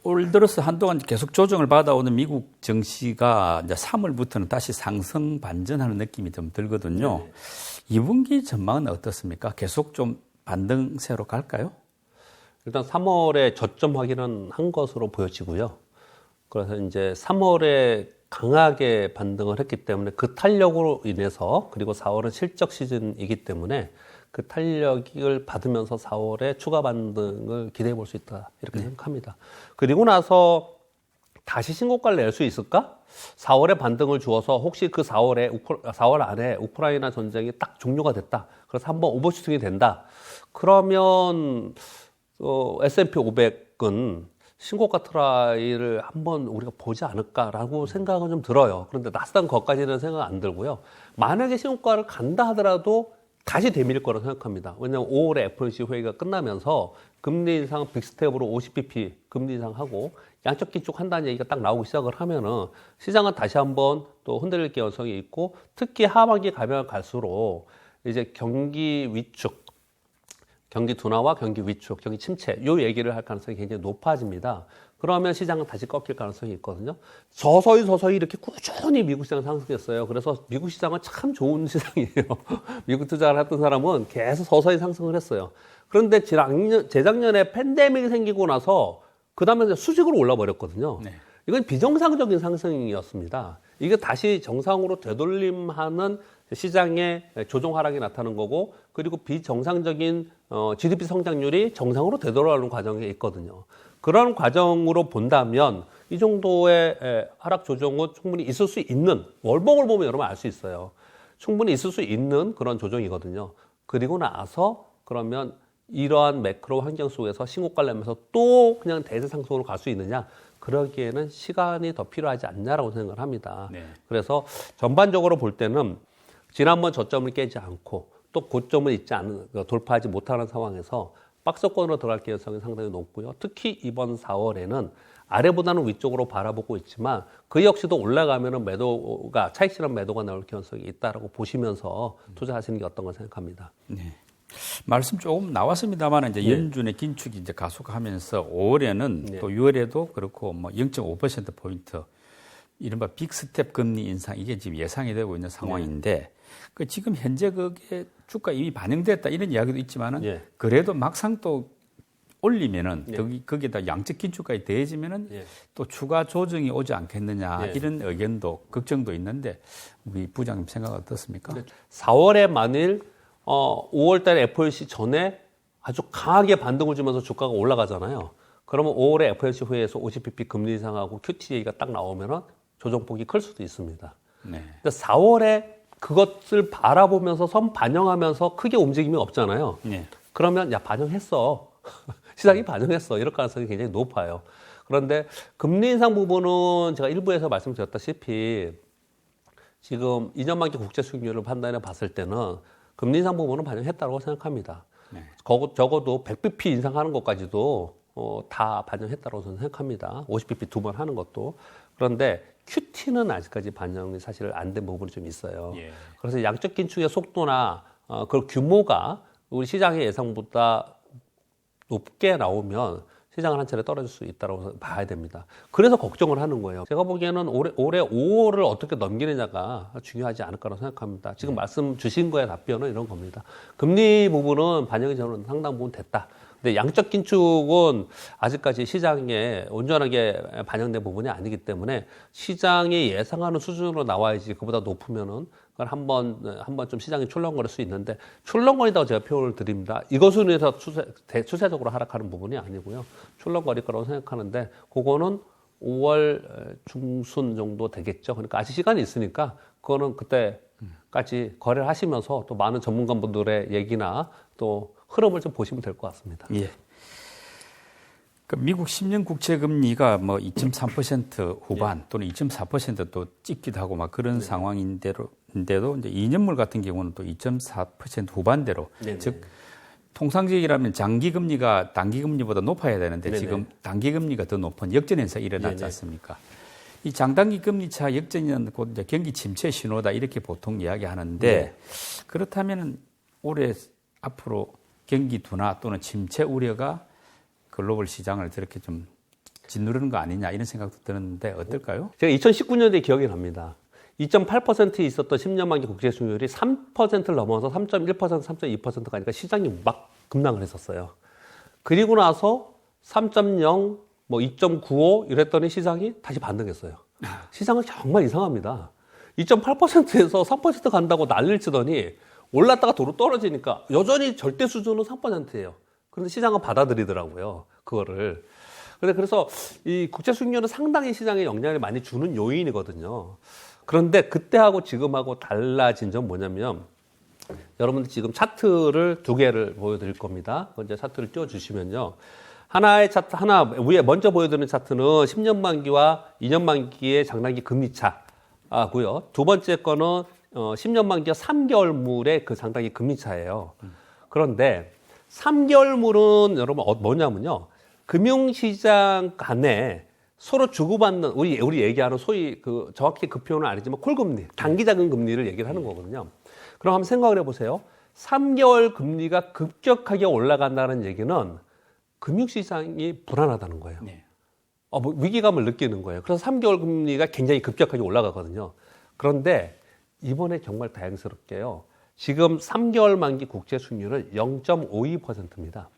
올 들어서 한동안 계속 조정을 받아오는 미국 증시가 이제 3월부터는 다시 상승 반전하는 느낌이 좀 들거든요. 2분기 전망은 어떻습니까? 계속 좀 반등세로 갈까요? 일단 3월에 저점 확인은 한 것으로 보여지고요. 그래서 이제 3월에 강하게 반등을 했기 때문에 그 탄력으로 인해서, 그리고 4월은 실적 시즌이기 때문에 그 탄력을 받으면서 4월에 추가 반등을 기대해 볼 수 있다, 이렇게 생각합니다. 그리고 나서 다시 신고가를 낼 수 있을까? 4월에 반등을 주어서 혹시 그 4월 안에 우크라이나 전쟁이 딱 종료가 됐다, 그래서 한번 오버슈팅이 된다, 그러면 S&P 500은 신고가 트라이를 한번 우리가 보지 않을까라고 생각은 좀 들어요. 그런데 나스닥은 거기까지는 생각 안 들고요. 만약에 신고가를 간다 하더라도 다시 되밀 거라고 생각합니다. 왜냐하면 5월에 FOMC 회의가 끝나면서 금리 인상 빅스텝으로 50bp 금리 인상하고 양적 긴축 한다는 얘기가 딱 나오기 시작을 하면은 시장은 다시 한번 또 흔들릴 개연성이 있고, 특히 하반기 가면 갈수록 이제 경기 위축, 경기 둔화와 경기 위축, 경기 침체, 요 얘기를 할 가능성이 굉장히 높아집니다. 그러면 시장은 다시 꺾일 가능성이 있거든요. 서서히 이렇게 꾸준히 미국 시장 상승했어요. 그래서 미국 시장은 참 좋은 시장이에요. 미국 투자를 했던 사람은 계속 서서히 상승을 했어요. 그런데 재작년에 팬데믹이 생기고 나서 그 다음에 수직으로 올라버렸거든요. 네. 이건 비정상적인 상승이었습니다. 이게 다시 정상으로 되돌림하는 시장의 조정 하락이 나타나는 거고, 그리고 비정상적인 GDP 성장률이 정상으로 되돌아오는 과정에 있거든요. 그런 과정으로 본다면 이 정도의 하락 조정은 충분히 있을 수 있는, 월봉을 보면 여러분 알 수 있어요. 충분히 있을 수 있는 그런 조정이거든요. 그리고 나서 그러면 이러한 매크로 환경 속에서 신고가를 내면서 또 그냥 대세 상승으로 갈 수 있느냐? 그러기에는 시간이 더 필요하지 않냐라고 생각을 합니다. 네. 그래서 전반적으로 볼 때는 지난번 저점을 깨지 않고 또 고점을 돌파하지 못하는 상황에서 박스권으로 들어갈 가능성이 상당히 높고요. 특히 이번 4월에는 아래보다는 위쪽으로 바라보고 있지만 그 역시도 올라가면은 매도가, 차익 실현 매도가 나올 가능성이 있다라고 보시면서 투자하시는 게 어떤가 생각합니다. 네. 말씀 조금 나왔습니다만 이제 연준의 긴축이 이제 가속하면서 5월에는 또 6월에도 그렇고 뭐 0.5% 포인트 이른바 빅스텝 금리 인상, 이게 지금 예상이 되고 있는 상황인데 그 지금 현재 그게 주가 이미 반영됐다 이런 이야기도 있지만은 그래도 막상 또 올리면은 거기에다 양적 긴축까지 더해지면은 또 추가 조정이 오지 않겠느냐 이런 의견도, 걱정도 있는데 우리 부장님 생각 어떻습니까? 4월에 만일 5월 달에 FOMC 전에 아주 강하게 반등을 주면서 주가가 올라가잖아요. 그러면 5월에 FOMC 회의에서 50bp 금리 인상하고 QT 얘기가 딱 나오면은 조정폭이 클 수도 있습니다. 네. 근데 4월에 그것을 바라보면서 반영하면서 크게 움직임이 없잖아요. 네. 그러면 야, 반영했어. 시장이 반영했어. 이럴 가능성이 굉장히 높아요. 그런데 금리 인상 부분은 제가 일부에서 말씀드렸다시피 지금 2년 만기 국제 수익률을 판단해 봤을 때는 금리 인상 부분은 반영했다고 생각합니다. 네. 적어도 100bp 인상하는 것까지도 다 반영했다고 저는 생각합니다. 50bp 2번 하는 것도. 그런데 QT는 아직까지 반영이 사실 안 된 부분이 좀 있어요. 그래서 양적 긴축의 속도나 그 규모가 우리 시장의 예상보다 높게 나오면 시장은 한 차례 떨어질 수 있다고 봐야 됩니다. 그래서 걱정을 하는 거예요. 제가 보기에는 올해 5월을 어떻게 넘기느냐가 중요하지 않을까라고 생각합니다. 지금 말씀 주신 거에 답변은 이런 겁니다. 금리 부분은 반영이 저는 상당 부분 됐다. 근데 양적 긴축은 아직까지 시장에 온전하게 반영된 부분이 아니기 때문에 시장이 예상하는 수준으로 나와야지, 그보다 높으면은 그걸 한번 좀 시장이 출렁거릴 수 있는데, 출렁거리다고 제가 표현을 드립니다. 이것으로 인해서 추세적으로 하락하는 부분이 아니고요. 출렁거릴 거라고 생각하는데, 그거는 5월 중순 정도 되겠죠. 그러니까 아직 시간이 있으니까 그거는 그때까지 거래를 하시면서 또 많은 전문가분들의 얘기나 또 흐름을 좀 보시면 될 것 같습니다. 예. 그 미국 10년 국채 금리가 뭐 2.3% 후반 또는 2.4%도 찍기도 하고 막 그런 상황인데도 이제 2년물 같은 경우는 또 2.4% 후반대로, 즉 통상적이라면 장기 금리가 단기 금리보다 높아야 되는데 지금 단기 금리가 더 높은 역전 현상이 일어났지 않습니까? 이 장단기 금리 차 역전은 곧 이제 경기 침체 신호다 이렇게 보통 이야기하는데 그렇다면은 올해 앞으로 경기 둔화 또는 침체 우려가 글로벌 시장을 저렇게 좀 짓누르는 거 아니냐 이런 생각도 드는데 어떨까요? 제가 2019년도에 기억이 납니다. 2.8%에 있었던 10년 만기 국채 수익률이 3%를 넘어서 3.1%, 3.2% 가니까 시장이 막 급락을 했었어요. 그리고 나서 3.0, 뭐 2.95 이랬더니 시장이 다시 반등했어요. 시장은 정말 이상합니다. 2.8%에서 3% 간다고 난리를 치더니 올랐다가 도로 떨어지니까 여전히 절대 수준은 3%예요. 그런데 시장은 받아들이더라고요. 그거를. 그래서 이 국채 수익률은 상당히 시장에 영향을 많이 주는 요인이거든요. 그런데 그때하고 지금하고 달라진 점 뭐냐면 여러분들 지금 차트를 두 개를 보여드릴 겁니다. 먼저 차트를 띄워주시면요. 하나의 차트, 하나 위에 먼저 보여드리는 차트는 10년 만기와 2년 만기의 장단기 금리차고요. 두 번째 거는 10년 만기와 3개월물의 그 장단기 금리차예요. 그런데 3개월물은 여러분 뭐냐면요. 금융시장 간에 서로 주고받는 우리 얘기하는 소위 그 정확히 그 표현은 아니지만 콜금리, 단기자금 금리를 얘기를 하는 거거든요. 그럼 한번 생각을 해보세요. 3개월 금리가 급격하게 올라간다는 얘기는 금융시장이 불안하다는 거예요. 네. 뭐 위기감을 느끼는 거예요. 그래서 3개월 금리가 굉장히 급격하게 올라가거든요. 그런데 이번에 정말 다행스럽게요. 지금 3개월 만기 국채 수익률은 0.52%입니다.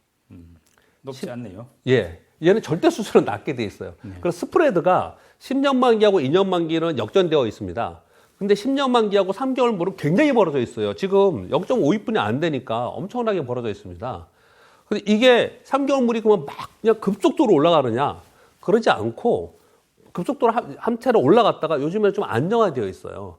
높지 않네요. 예. 얘는 절대 수준은 낮게 돼 있어요. 그래서 스프레드가 10년 만기하고 2년 만기는 역전되어 있습니다. 근데 10년 만기하고 3개월 물은 굉장히 벌어져 있어요. 지금 0.52분이 안 되니까 엄청나게 벌어져 있습니다. 근데 이게 3개월 물이 그러면 막 그냥 급속도로 올라가느냐? 그러지 않고 급속도로 한 차례 올라갔다가 요즘에는 좀 안정화되어 있어요.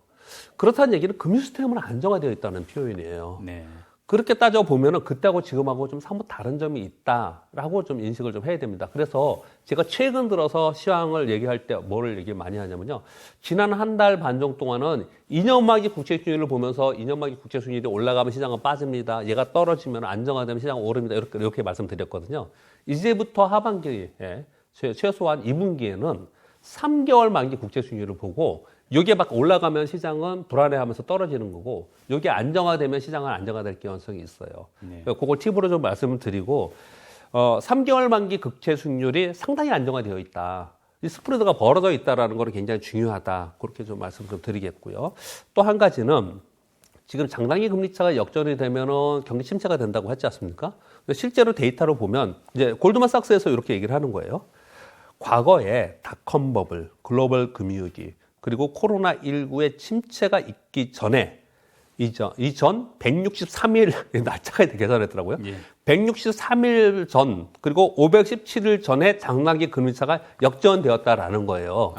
그렇다는 얘기는 금융 시스템은 안정화되어 있다는 표현이에요. 네. 그렇게 따져보면은 그때하고 지금하고 좀 사뭇 다른 점이 있다라고 좀 인식을 좀 해야 됩니다. 그래서 제가 최근 들어서 시황을 얘기할 때 뭐를 얘기 많이 하냐면요. 지난 한 달 반 정도 동안은 2년 만기 국채 수익률을 보면서 2년 만기 국채 수익률이 올라가면 시장은 빠집니다. 얘가 떨어지면 안정화되면 시장은 오릅니다. 이렇게 말씀드렸거든요. 이제부터 하반기에 최소한 2분기에는 3개월 만기 국채 수익률을 보고 요게 막 올라가면 시장은 불안해하면서 떨어지는 거고 요게 안정화되면 시장은 안정화될 가능성이 있어요. 네. 그걸 팁으로 좀 말씀을 드리고 3개월 만기 국채 수익률이 상당히 안정화되어 있다. 이 스프레드가 벌어져 있다라는 거는 굉장히 중요하다. 그렇게 좀 말씀 좀 드리겠고요. 또 한 가지는 지금 장단기 금리차가 역전이 되면은 경기 침체가 된다고 했지 않습니까? 근데 실제로 데이터로 보면 이제 골드만삭스에서 이렇게 얘기를 하는 거예요. 과거에 닷컴 버블, 글로벌 금융위기 그리고 코로나19의 침체가 있기 전에 이전 163일 날짜가 계산했더라고요. 예. 163일 전 그리고 517일 전에 장단기 금리차가 역전되었다라는 거예요.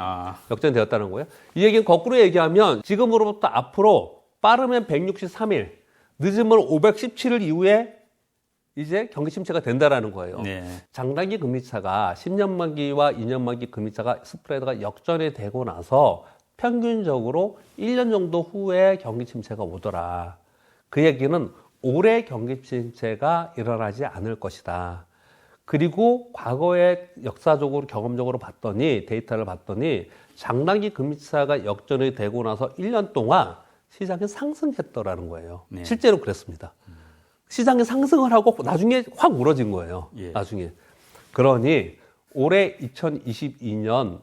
역전되었다는 거예요. 이 얘기는 거꾸로 얘기하면 지금으로부터 앞으로 빠르면 163일, 늦으면 517일 이후에 이제 경기 침체가 된다라는 거예요. 네. 장단기 금리차가 10년 만기와 2년 만기 금리차가 스프레드가 역전이 되고 나서 평균적으로 1년 정도 후에 경기 침체가 오더라. 그 얘기는 올해 경기 침체가 일어나지 않을 것이다. 그리고 과거에 역사적으로 경험적으로 봤더니 데이터를 봤더니 장단기 금리차가 역전이 되고 나서 1년 동안 시장이 상승했더라는 거예요. 네. 실제로 그랬습니다. 시장이 상승을 하고 나중에 확 무너진 거예요. 예. 나중에. 그러니 올해 2022년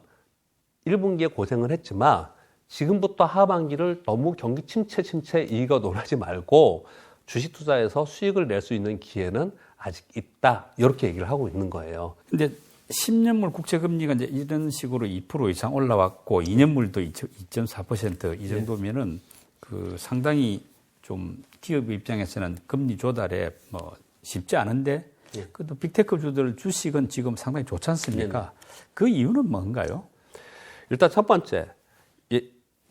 1분기에 고생을 했지만 지금부터 하반기를 너무 경기 침체 이거 논하지 말고 주식 투자에서 수익을 낼 수 있는 기회는 아직 있다. 이렇게 얘기를 하고 있는 거예요. 근데 10년물 국채 금리가 이제 이런 식으로 2% 이상 올라왔고 2년물도 2.4% 이 정도면은 그 상당히 좀 기업 입장에서는 금리 조달에 뭐 쉽지 않은데 그래도 빅테크 주들 주식은 지금 상당히 좋지 않습니까? 그 이유는 뭔가요? 일단 첫 번째,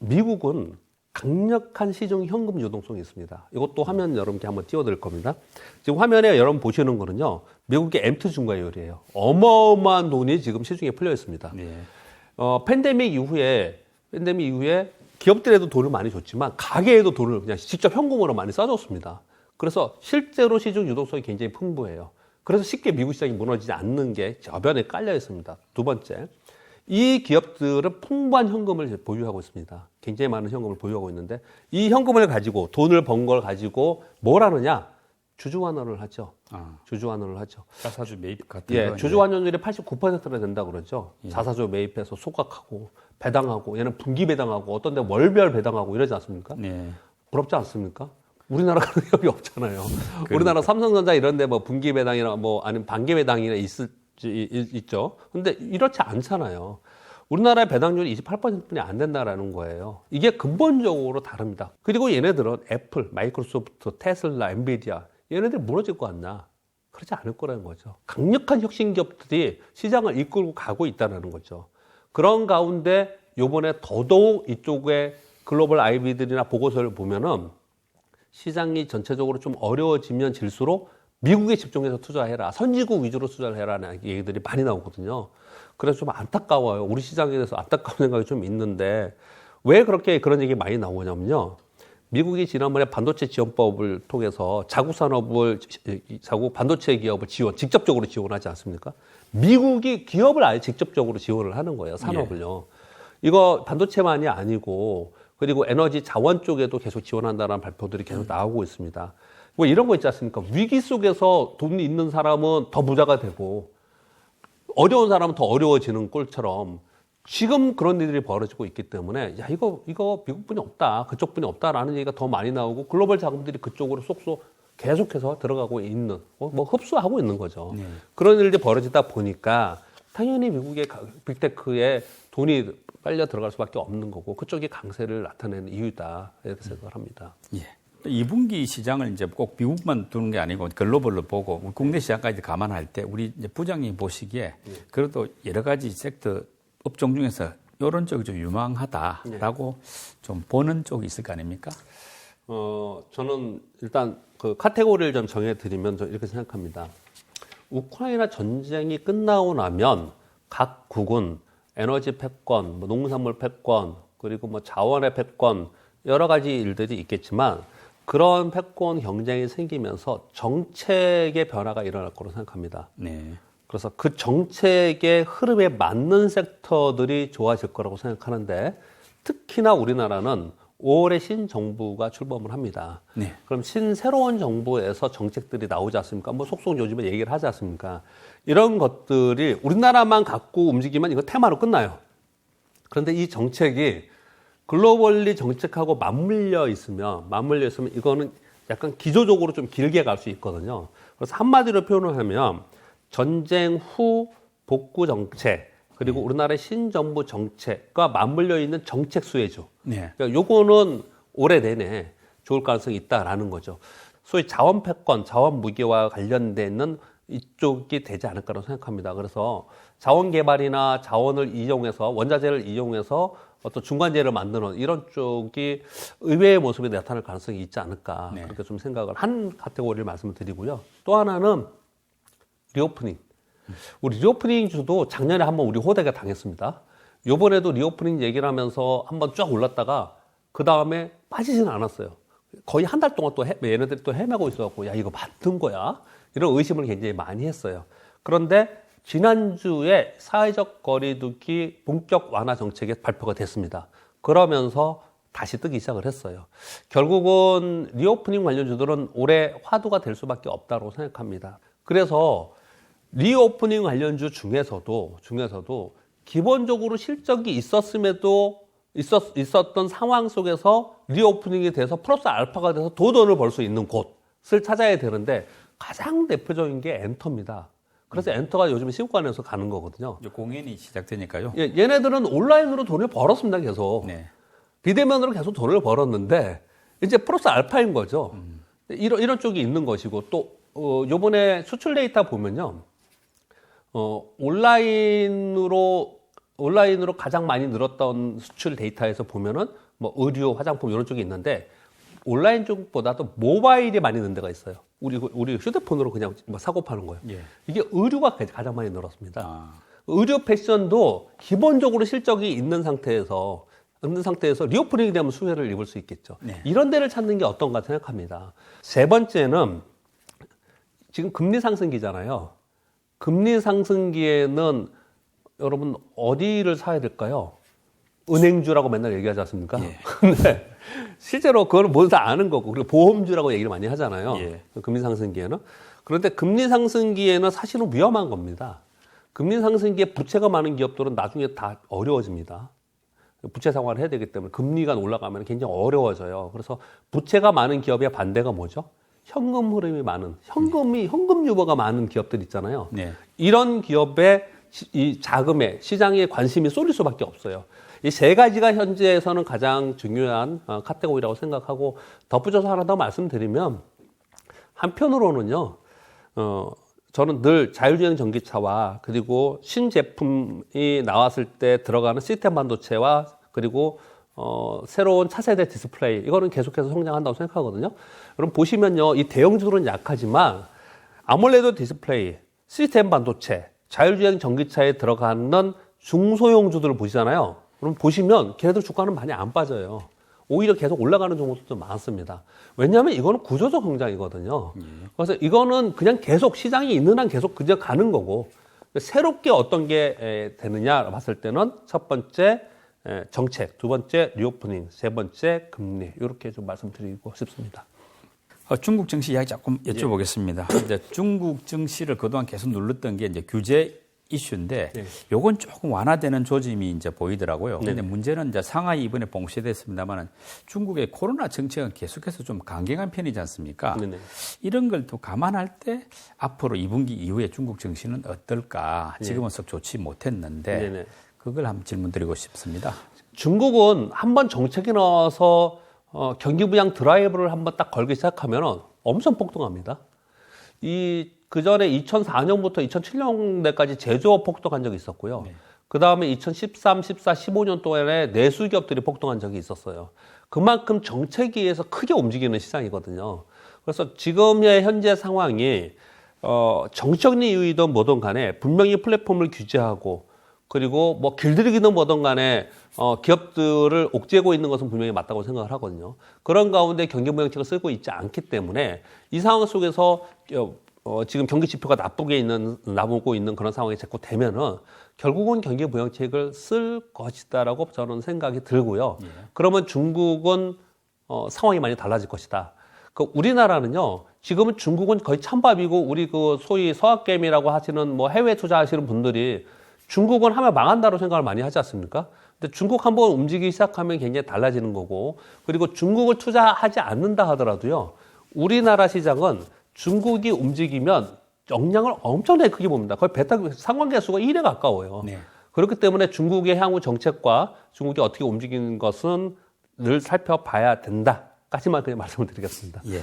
미국은 강력한 시중 현금 유동성이 있습니다. 이것도 화면 여러분께 한번 띄워드릴 겁니다. 지금 화면에 여러분 보시는 거는요, 미국의 M2 증가율이에요. 어마어마한 돈이 지금 시중에 풀려 있습니다. 네. 팬데믹 이후에 기업들에도 돈을 많이 줬지만 가게에도 돈을 그냥 직접 현금으로 많이 써줬습니다. 그래서 실제로 시중 유동성이 굉장히 풍부해요. 그래서 쉽게 미국 시장이 무너지지 않는 게 저변에 깔려 있습니다. 두 번째, 이 기업들은 풍부한 현금을 보유하고 있습니다. 굉장히 많은 현금을 보유하고 있는데 이 현금을 가지고 돈을 번 걸 가지고 뭘 하느냐? 주주 환원을 하죠. 아, 주주 환원을 하죠. 자사주 매입 같은 예, 거. 주주 환원율이 89%나 된다 그러죠. 예. 자사주 매입해서 소각하고 배당하고 얘는 분기 배당하고 어떤 데 월별 배당하고 이러지 않습니까? 네. 부럽지 않습니까? 우리나라 그런 기업이 없잖아요. 우리나라 삼성전자 이런 데 뭐 분기 배당이나 뭐 아니면 반기 배당이나 있죠. 근데 이렇지 않잖아요. 우리나라의 배당률이 28%뿐이 안 된다라는 거예요. 이게 근본적으로 다릅니다. 그리고 얘네들은 애플, 마이크로소프트, 테슬라, 엔비디아 얘네들이 무너질 것 같나? 그렇지 않을 거라는 거죠. 강력한 혁신 기업들이 시장을 이끌고 가고 있다는 거죠. 그런 가운데 요번에 더더욱 이쪽에 글로벌 IB들이나 보고서를 보면은 시장이 전체적으로 좀 어려워지면 질수록 미국에 집중해서 투자해라. 선진국 위주로 투자를 해라는 얘기들이 많이 나오거든요. 그래서 좀 안타까워요. 우리 시장에 대해서 안타까운 생각이 좀 있는데 왜 그렇게 그런 얘기 많이 나오냐면요. 미국이 지난번에 반도체 지원법을 통해서 자국 반도체 기업을 직접적으로 지원하지 않습니까? 미국이 기업을 아예 직접적으로 지원을 하는 거예요. 산업을요. 이거 반도체만이 아니고 그리고 에너지 자원 쪽에도 계속 지원한다는 발표들이 계속 나오고 있습니다. 뭐 이런 거 있지 않습니까? 위기 속에서 돈이 있는 사람은 더 부자가 되고 어려운 사람은 더 어려워지는 꼴처럼 지금 그런 일들이 벌어지고 있기 때문에 야 이거 미국뿐이 없다, 그쪽뿐이 없다라는 얘기가 더 많이 나오고 글로벌 자금들이 그쪽으로 쏙쏙 계속해서 들어가고 있는 뭐 흡수하고 있는 거죠. 네. 그런 일들이 벌어지다 보니까 당연히 미국의 빅테크에 돈이 빨려 들어갈 수밖에 없는 거고 그쪽이 강세를 나타내는 이유다 이렇게 생각을 합니다. 예. 2분기 시장을 이제 꼭 미국만 두는 게 아니고 글로벌로 보고 국내 시장까지 감안할 때 우리 이제 부장님 보시기에 그래도 여러 가지 섹터 업종 중에서 이런 쪽이 좀 유망하다라고 좀 보는 쪽이 있을 거 아닙니까? 저는 일단 그 카테고리를 좀 정해드리면 저 이렇게 생각합니다. 우크라이나 전쟁이 끝나고 나면 각 국은 에너지 패권, 뭐 농산물 패권, 그리고 뭐 자원의 패권 여러 가지 일들이 있겠지만 그런 패권 경쟁이 생기면서 정책의 변화가 일어날 거로 생각합니다. 네. 그래서 그 정책의 흐름에 맞는 섹터들이 좋아질 거라고 생각하는데 특히나 우리나라는 5월에 신정부가 출범을 합니다. 네. 그럼 새로운 정부에서 정책들이 나오지 않습니까? 뭐 속속 요즘에 얘기를 하지 않습니까? 이런 것들이 우리나라만 갖고 움직이면 이거 테마로 끝나요. 그런데 이 정책이 글로벌리 정책하고 맞물려 있으면 이거는 약간 기조적으로 좀 길게 갈 수 있거든요. 그래서 한마디로 표현을 하면 전쟁 후 복구 정책 그리고 우리나라의 신정부 정책과 맞물려 있는 정책 수혜주. 네. 그러니까 요거는 올해 내내 좋을 가능성이 있다라는 거죠. 소위 자원 패권, 자원 무기와 관련되는 이쪽이 되지 않을까라고 생각합니다. 그래서 자원 개발이나 자원을 이용해서 원자재를 이용해서 어떤 중간재를 만드는 이런 쪽이 의외의 모습이 나타날 가능성이 있지 않을까 네. 그렇게 좀 생각을 한 카테고리를 말씀을 드리고요. 또 하나는 리오프닝. 우리 리오프닝 주도 작년에 한번 우리 호되게 당했습니다. 요번에도 리오프닝 얘기를 하면서 한번 쫙 올랐다가 그 다음에 빠지지는 않았어요. 거의 한 달 동안 또 얘네들이 또 헤매고 있어갖고 야 이거 맞는 거야? 이런 의심을 굉장히 많이 했어요. 그런데 지난주에 사회적 거리두기 본격 완화 정책이 발표가 됐습니다. 그러면서 다시 뜨기 시작을 했어요. 결국은 리오프닝 관련주들은 올해 화두가 될 수밖에 없다고 생각합니다. 그래서 리오프닝 관련주 중에서도 기본적으로 실적이 있었던 상황 속에서 리오프닝이 돼서 플러스 알파가 돼서 더 돈을 벌 수 있는 곳을 찾아야 되는데 가장 대표적인 게 엔터입니다. 그래서 엔터가 요즘 시국관에서 가는 거거든요. 공연이 시작되니까요. 예, 얘네들은 온라인으로 돈을 벌었습니다, 계속. 네. 비대면으로 계속 돈을 벌었는데 이제 플러스 알파인 거죠. 이런 쪽이 있는 것이고 또 요번에 수출 데이터 보면요. 온라인으로 가장 많이 늘었던 수출 데이터에서 보면은 뭐 의류, 화장품 이런 쪽이 있는데 온라인 쪽보다도 모바일이 많이 는 데가 있어요. 우리 휴대폰으로 그냥 뭐 사고 파는 거예요. 예. 이게 의류가 가장 많이 늘었습니다. 의류 패션도 기본적으로 실적이 있는 상태에서 리오프닝이 되면 수혜를 입을 수 있겠죠. 네. 이런 데를 찾는 게 어떤가 생각합니다. 세 번째는 지금 금리 상승기잖아요. 금리 상승기에는 여러분 어디를 사야 될까요? 은행주라고 맨날 얘기하지 않습니까? 예. 근데 실제로 그걸 모두 다 아는 거고, 그리고 보험주라고 얘기를 많이 하잖아요. 예. 금리 상승기에는. 그런데 금리 상승기에는 사실은 위험한 겁니다. 금리 상승기에 부채가 많은 기업들은 나중에 다 어려워집니다. 부채 상환을 해야 되기 때문에 금리가 올라가면 굉장히 어려워져요. 그래서 부채가 많은 기업의 반대가 뭐죠? 현금 흐름이 많은, 현금 유보가 많은 기업들 있잖아요. 네. 이런 기업의 이 자금에 시장에 관심이 쏠릴 수밖에 없어요. 이 세 가지가 현재에서는 가장 중요한 카테고리라고 생각하고, 덧붙여서 하나 더 말씀드리면, 한편으로는요, 저는 늘 자율주행 전기차와 그리고 신제품이 나왔을 때 들어가는 시스템 반도체와 그리고 새로운 차세대 디스플레이, 이거는 계속해서 성장한다고 생각하거든요. 그럼 보시면요, 이 대형주들은 약하지만 아몰레드 디스플레이, 시스템 반도체, 자율주행 전기차에 들어가는 중소형주들을 보시잖아요. 그럼 보시면 걔네들 주가는 많이 안 빠져요. 오히려 계속 올라가는 종목들도 많습니다. 왜냐하면 이거는 구조적 성장이거든요. 그래서 이거는 그냥 계속 시장이 있는 한 계속 그저 가는 거고, 새롭게 어떤 게 되느냐 봤을 때는 첫 번째 정책, 두 번째 리오프닝, 세 번째 금리, 이렇게 좀 말씀드리고 싶습니다. 중국 증시 이야기 조금 여쭤보겠습니다. 이제 중국 증시를 그동안 계속 눌렀던 게 이제 규제 이슈인데, 요건 조금 완화되는 조짐이 이제 보이더라고요. 근데 문제는 이제 상하이 이번에 봉쇄됐습니다만 중국의 코로나 정책은 계속해서 좀 강경한 편이지 않습니까? 네네. 이런 걸 또 감안할 때 앞으로 2분기 이후에 중국 증시는 어떨까? 지금은 썩 좋지 못했는데 네네. 그걸 한번 질문드리고 싶습니다. 중국은 한번 정책이 나와서 경기 부양 드라이브를 한번 딱 걸기 시작하면 엄청 폭등합니다. 그 전에 2004년부터 2007년대까지 제조업 폭등한 적이 있었고요. 그 다음에 2013, 14, 15년 동안에 내수 기업들이 폭등한 적이 있었어요. 그만큼 정책에 의해서 크게 움직이는 시장이거든요. 그래서 지금의 현재 상황이 정치적인 이유이든 뭐든 간에 분명히 플랫폼을 규제하고, 그리고 뭐 길들이기는 뭐든 간에 기업들을 옥죄고 있는 것은 분명히 맞다고 생각을 하거든요. 그런 가운데 경기부양책을 쓰고 있지 않기 때문에 이 상황 속에서 지금 경기 지표가 나쁘고 있는 그런 상황이 자꾸 되면은 결국은 경기부양책을 쓸 것이다라고 저는 생각이 들고요. 그러면 중국은 상황이 많이 달라질 것이다. 우리나라는요, 지금은 중국은 거의 찬밥이고, 우리 그 소위 서학개미라고 하시는 뭐 해외 투자하시는 분들이 중국은 하면 망한다고 생각을 많이 하지 않습니까? 근데 중국 한번 움직이기 시작하면 굉장히 달라지는 거고, 그리고 중국을 투자하지 않는다 하더라도요, 우리나라 시장은 중국이 움직이면 영향을 엄청나게 크게 봅니다. 거의 상관계수가 1에 가까워요. 네. 그렇기 때문에 중국의 향후 정책과 중국이 어떻게 움직이는 것은 늘 살펴봐야 된다까지만 그냥 말씀을 드리겠습니다. 예.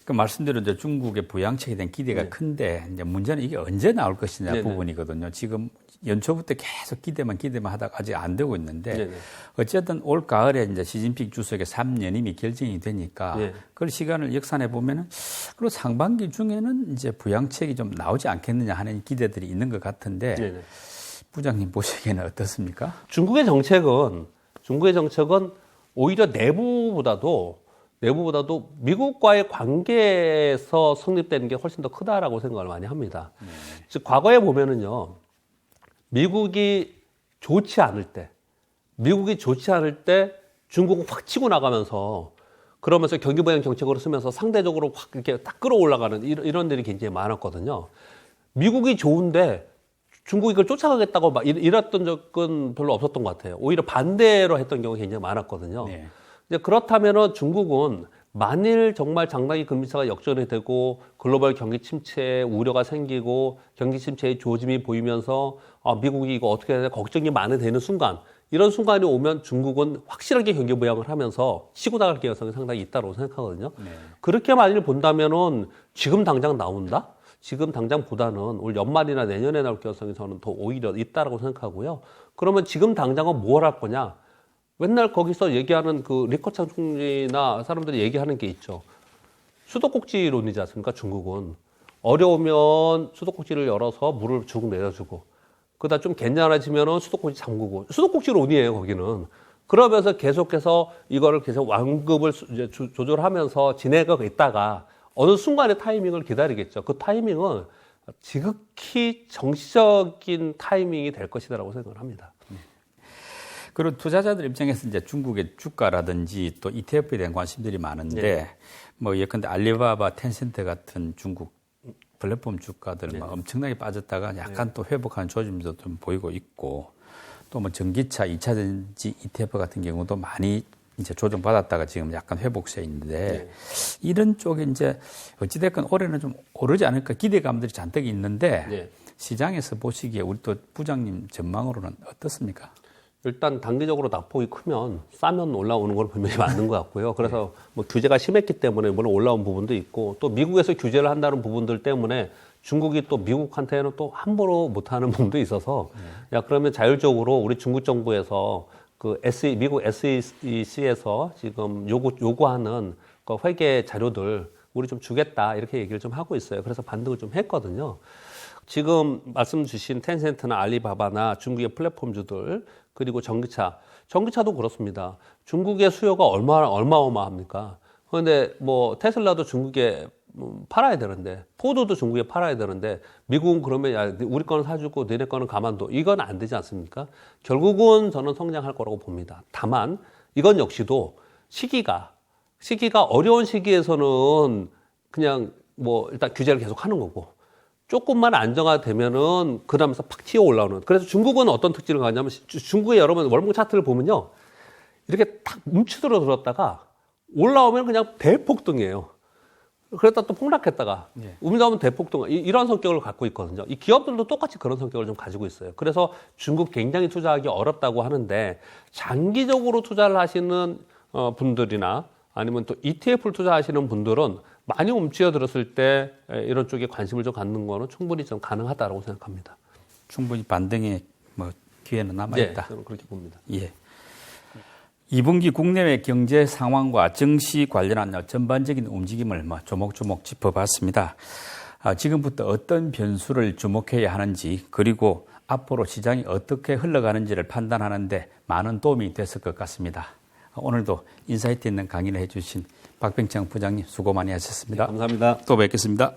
그 말씀대로 이제 중국의 부양책에 대한 기대가 큰데, 이제 문제는 이게 언제 나올 것이냐 부분이거든요. 지금 연초부터 계속 기대만 하다가 아직 안 되고 있는데, 어쨌든 올 가을에 이제 시진핑 주석의 3년임이 결정이 되니까, 그 시간을 역산해 보면은, 그리고 상반기 중에는 이제 부양책이 좀 나오지 않겠느냐 하는 기대들이 있는 것 같은데, 부장님 보시기에는 어떻습니까? 중국의 정책은 오히려 내부보다도 미국과의 관계에서 성립되는 게 훨씬 더 크다라고 생각을 많이 합니다. 즉, 과거에 보면은요, 미국이 좋지 않을 때 중국은 확 치고 나가면서, 그러면서 경기부양 정책으로 쓰면서 상대적으로 확 이렇게 딱 끌어올라가는 이런 일이 굉장히 많았거든요. 미국이 좋은데 중국이 이걸 쫓아가겠다고 막 이랬던 적은 별로 없었던 것 같아요. 오히려 반대로 했던 경우가 굉장히 많았거든요. 이제 그렇다면은 중국은 만일 정말 장단기 금리차가 역전이 되고 글로벌 경기 침체 우려가 생기고 경기 침체의 조짐이 보이면서 미국이 이거 어떻게 해야 되나 걱정이 많이 되는 순간, 이런 순간이 오면 중국은 확실하게 경기 부양을 하면서 치고 나갈 가능성이 상당히 있다고 생각하거든요. 그렇게 만일 본다면은 지금 당장 나온다? 지금 당장보다는 올 연말이나 내년에 나올 가능성이 저는 더 오히려 있다라고 생각하고요. 그러면 지금 당장은 뭘 할 거냐? 맨날 거기서 얘기하는 그 리커창 총리나 사람들이 얘기하는 게 있죠. 수도꼭지론이지 않습니까? 중국은. 어려우면 수도꼭지를 열어서 물을 쭉 내려주고, 그러다 좀 괜찮아지면은 수도꼭지 잠그고, 수도꼭지론이에요, 거기는. 그러면서 계속해서 이거를 계속 완급을 이제 조절하면서 진행하고 있다가 어느 순간의 타이밍을 기다리겠죠. 그 타이밍은 지극히 정치적인 타이밍이 될 것이다라고 생각을 합니다. 그리고 투자자들 입장에서 이제 중국의 주가라든지 또 ETF에 대한 관심들이 많은데 네. 뭐 예컨대 알리바바, 텐센트 같은 중국 플랫폼 주가들 막 엄청나게 빠졌다가 약간 또 회복하는 조짐도 좀 보이고 있고 또 뭐 전기차 2차 전지 ETF 같은 경우도 많이 이제 조정받았다가 지금 약간 회복세인데 이런 쪽에 이제 어찌됐건 올해는 좀 오르지 않을까 기대감들이 잔뜩 있는데 시장에서 보시기에 우리 또 부장님 전망으로는 어떻습니까? 일단 단기적으로 낙폭이 크면 싸면 올라오는 건 분명히 맞는 것 같고요. 그래서 뭐 규제가 심했기 때문에 물론 올라온 부분도 있고 또 미국에서 규제를 한다는 부분들 때문에 중국이 또 미국한테는 또 함부로 못하는 부분도 있어서 야 그러면 자율적으로 우리 중국 정부에서 그 미국 SEC에서 지금 요구하는 그 회계 자료들 우리 좀 주겠다 이렇게 얘기를 좀 하고 있어요. 그래서 반등을 좀 했거든요. 지금 말씀 주신 텐센트나 알리바바나 중국의 플랫폼주들 그리고 전기차도 그렇습니다. 중국의 수요가 어마어마합니까? 그런데 뭐 테슬라도 중국에 팔아야 되는데 포드도 중국에 팔아야 되는데 미국은 그러면 야 우리 거는 사주고 너네 거는 가만둬 이건 안 되지 않습니까? 결국은 저는 성장할 거라고 봅니다. 다만 이건 역시도 시기가 어려운 시기에서는 그냥 뭐 일단 규제를 계속 하는 거고 조금만 안정화되면은 그 다음에서 팍 튀어 올라오는. 그래서 중국은 어떤 특징을 가냐면 중국의 여러분 월봉 차트를 보면요 이렇게 딱 뭉치들어들었다가 올라오면 그냥 대폭등이에요. 그랬다 또 폭락했다가 움직이면 대폭등 이런 성격을 갖고 있거든요. 이 기업들도 똑같이 그런 성격을 좀 가지고 있어요. 그래서 중국 굉장히 투자하기 어렵다고 하는데 장기적으로 투자를 하시는 분들이나 아니면 또 ETF를 투자하시는 분들은 많이 움츠러들었을 때 이런 쪽에 관심을 좀 갖는 거는 충분히 좀 가능하다고 생각합니다. 충분히 반등의 뭐 기회는 남아있다. 네, 저는 그렇게 봅니다. 예. 2분기 국내외 경제 상황과 증시 관련한 전반적인 움직임을 조목조목 짚어봤습니다. 지금부터 어떤 변수를 주목해야 하는지 그리고 앞으로 시장이 어떻게 흘러가는지를 판단하는데 많은 도움이 됐을 것 같습니다. 오늘도 인사이트 있는 강의를 해주신 박병창 부장님 수고 많이 하셨습니다. 네, 감사합니다. 또 뵙겠습니다.